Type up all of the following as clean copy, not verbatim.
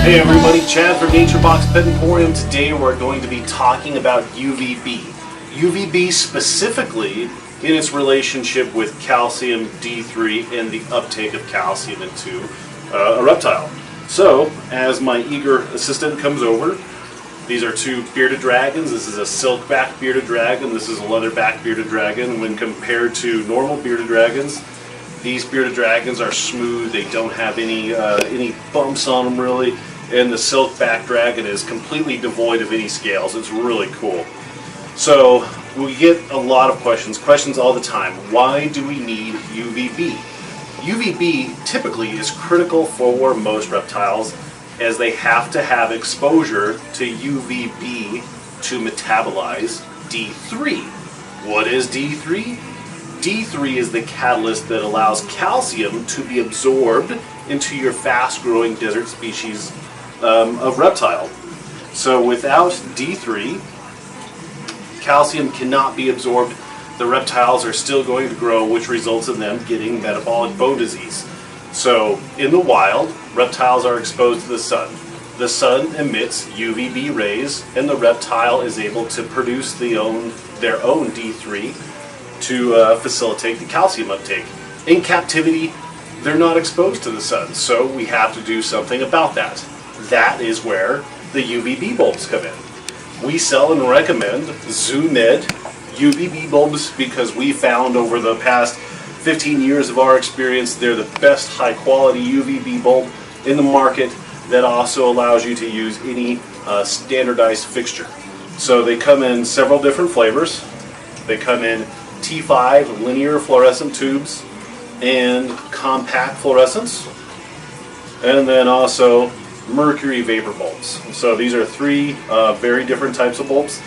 Hey everybody, Chad from Nature Box Pet Emporium. Today we're going to be talking about UVB. UVB specifically in its relationship with calcium D3 and the uptake of calcium into a reptile. So, as my eager assistant comes over, these are two bearded dragons. This is a silk-backed bearded dragon. This is a leather-backed bearded dragon. When compared to normal bearded dragons, these bearded dragons are smooth. They don't have any bumps on them really. And the silk-backed dragon is completely devoid of any scales. It's really cool. So we get a lot of questions all the time. Why do we need UVB? UVB typically is critical for most reptiles as they have to have exposure to UVB to metabolize D3. What is D3? D3 is the catalyst that allows calcium to be absorbed into your fast-growing desert species of reptile. So without D3, calcium cannot be absorbed. The reptiles are still going to grow, which results in them getting metabolic bone disease. So in the wild, reptiles are exposed to the sun. The sun emits UVB rays, and the reptile is able to produce their own D3 to facilitate the calcium uptake. In captivity, they're not exposed to the sun, so we have to do something about that. That is where the UVB bulbs come in. We sell and recommend ZooMed UVB bulbs because we found over the past 15 years of our experience they're the best high quality UVB bulb in the market that also allows you to use any standardized fixture. So they come in several different flavors. They come in T5 linear fluorescent tubes and compact fluorescents, and then also mercury vapor bulbs. So these are three very different types of bulbs.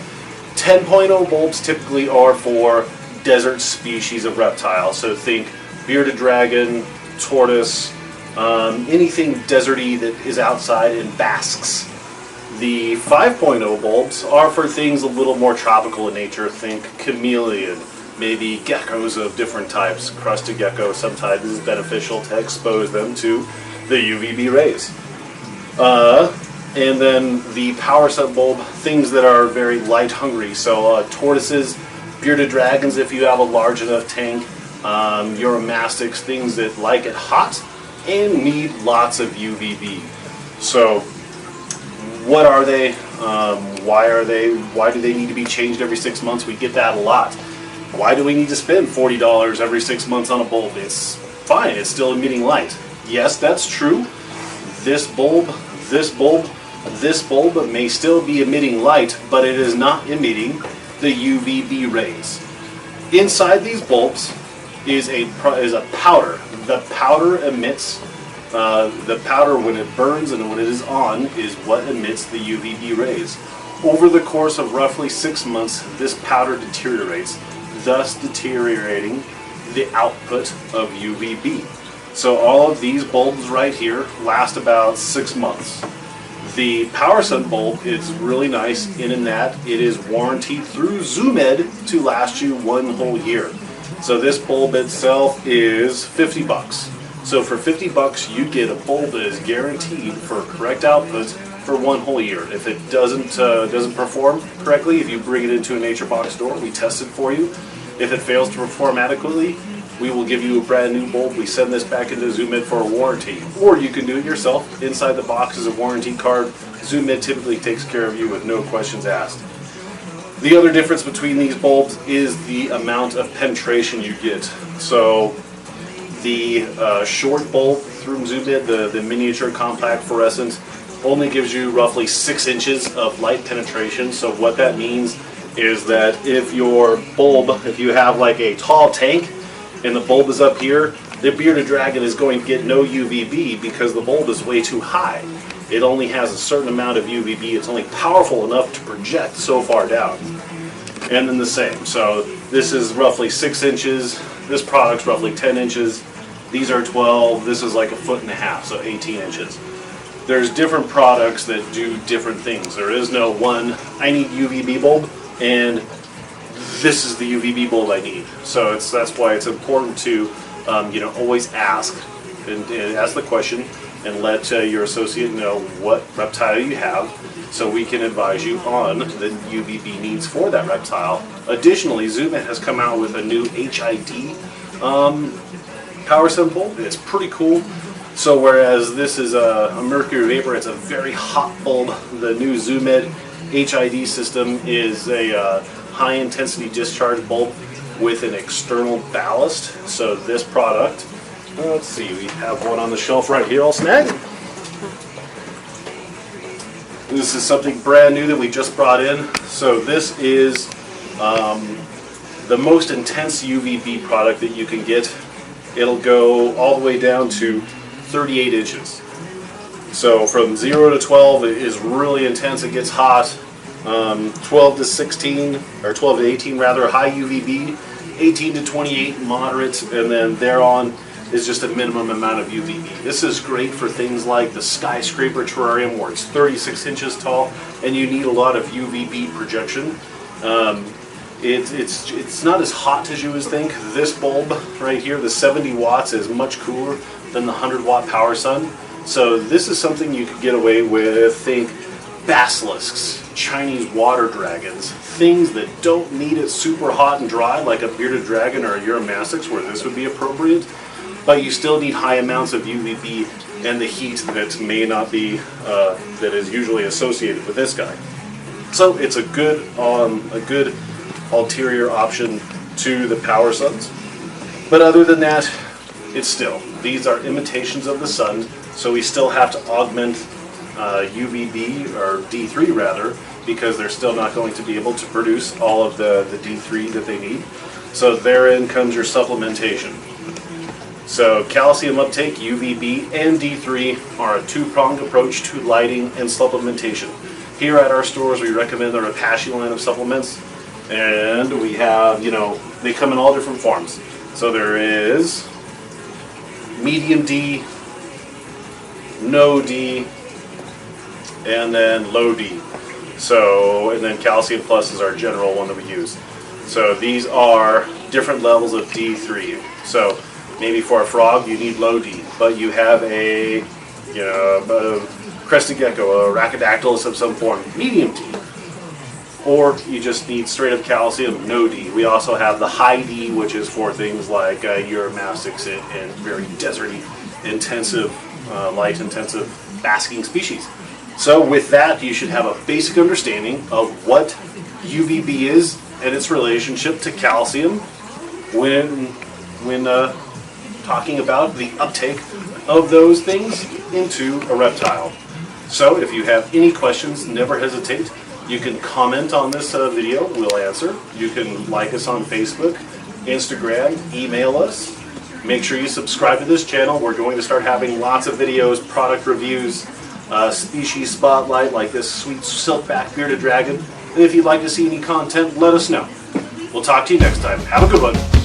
10.0 bulbs typically are for desert species of reptile. So think bearded dragon, tortoise, anything deserty that is outside and basks. The 5.0 bulbs are for things a little more tropical in nature. Think chameleon, maybe geckos of different types. Crusted gecko sometimes is beneficial to expose them to the UVB rays. And then the power sub bulb, things that are very light hungry. So tortoises, bearded dragons if you have a large enough tank, Uromastyx, things that like it hot and need lots of UVB. So what are they? Why do they need to be changed every 6 months? We get that a lot. Why do we need to spend $40 every 6 months on a bulb? It's fine, it's still emitting light. Yes, that's true. This bulb may still be emitting light, but it is not emitting the UVB rays. Inside these bulbs is a powder. The powder emits, the powder when it burns and when it is on is what emits the UVB rays. Over the course of roughly 6 months, this powder deteriorates, thus deteriorating the output of UVB. So all of these bulbs right here last about 6 months. The Power Sun bulb is really nice in that it is warranted through ZooMed to last you 1 whole year. So this bulb itself is $50. So for $50 you get a bulb that is guaranteed for correct output for 1 whole year. If it doesn't perform correctly, if you bring it into a Nature Box store, we test it for you. If it fails to perform adequately, we will give you a brand new bulb. We send this back into ZooMed for a warranty. Or you can do it yourself. Inside the box is a warranty card. ZooMed typically takes care of you with no questions asked. The other difference between these bulbs is the amount of penetration you get. So the short bulb from ZooMed, the miniature compact fluorescent, only gives you roughly 6 inches of light penetration. So what that means is that if your bulb, if you have like a tall tank, and the bulb is up here, the bearded dragon is going to get no UVB because the bulb is way too high. It only has a certain amount of UVB. It's only powerful enough to project so far down. And then the same. So this is roughly 6 inches. This product's roughly 10 inches. These are 12. This is like 1.5 feet, so 18 inches. There's different products that do different things. There is no one, I need UVB bulb, and this is the UVB bulb I need. So that's why it's important to always ask and ask the question, and let your associate know what reptile you have, so we can advise you on the UVB needs for that reptile. Additionally, Zoomet has come out with a new HID power sun bulb. It's pretty cool. So whereas this is a mercury vapor, it's a very hot bulb. The new Zoomet HID system is a high intensity discharge bulb with an external ballast. So this product, let's see, we have one on the shelf right here, I'll snag. This is something brand new that we just brought in. So this is the most intense UVB product that you can get. It'll go all the way down to 38 inches. So from 0 to 12 it is really intense, it gets hot. 12 to 16, or 12 to 18 rather, high UVB, 18 to 28 moderate, and then thereon is just a minimum amount of UVB. This is great for things like the skyscraper terrarium where it's 36 inches tall and you need a lot of UVB projection. It's not as hot as you would think. This bulb right here, the 70 watts, is much cooler than the 100 watt power sun. So this is something you could get away with. Think basilisks, Chinese water dragons, things that don't need it super hot and dry like a bearded dragon or a Uromastyx, where this would be appropriate, but you still need high amounts of UVB and the heat that may not be, that is usually associated with this guy. So it's a good ulterior option to the power suns. But other than that, these are imitations of the sun, so we still have to augment UVB, or D3 rather, because they're still not going to be able to produce all of the D3 that they need. So therein comes your supplementation. So calcium uptake, UVB, and D3 are a two-pronged approach to lighting and supplementation. Here at our stores we recommend our Apache line of supplements, and we have, they come in all different forms. So there is medium D, no D, and then low D. So, and then Calcium Plus is our general one that we use. So these are different levels of D3. So maybe for a frog you need low D, but you have a crested gecko, a Rhacodactylus of some form, medium D. Or you just need straight up calcium, no D. We also have the high D, which is for things like Uromastyx and very deserty intensive, light intensive basking species. So with that, you should have a basic understanding of what UVB is and its relationship to calcium when talking about the uptake of those things into a reptile. So if you have any questions, never hesitate. You can comment on this video, we'll answer. You can like us on Facebook, Instagram, email us. Make sure you subscribe to this channel. We're going to start having lots of videos, product reviews, species spotlight like this sweet silkback bearded dragon. And if you'd like to see any content, let us know. We'll talk to you next time. Have a good one.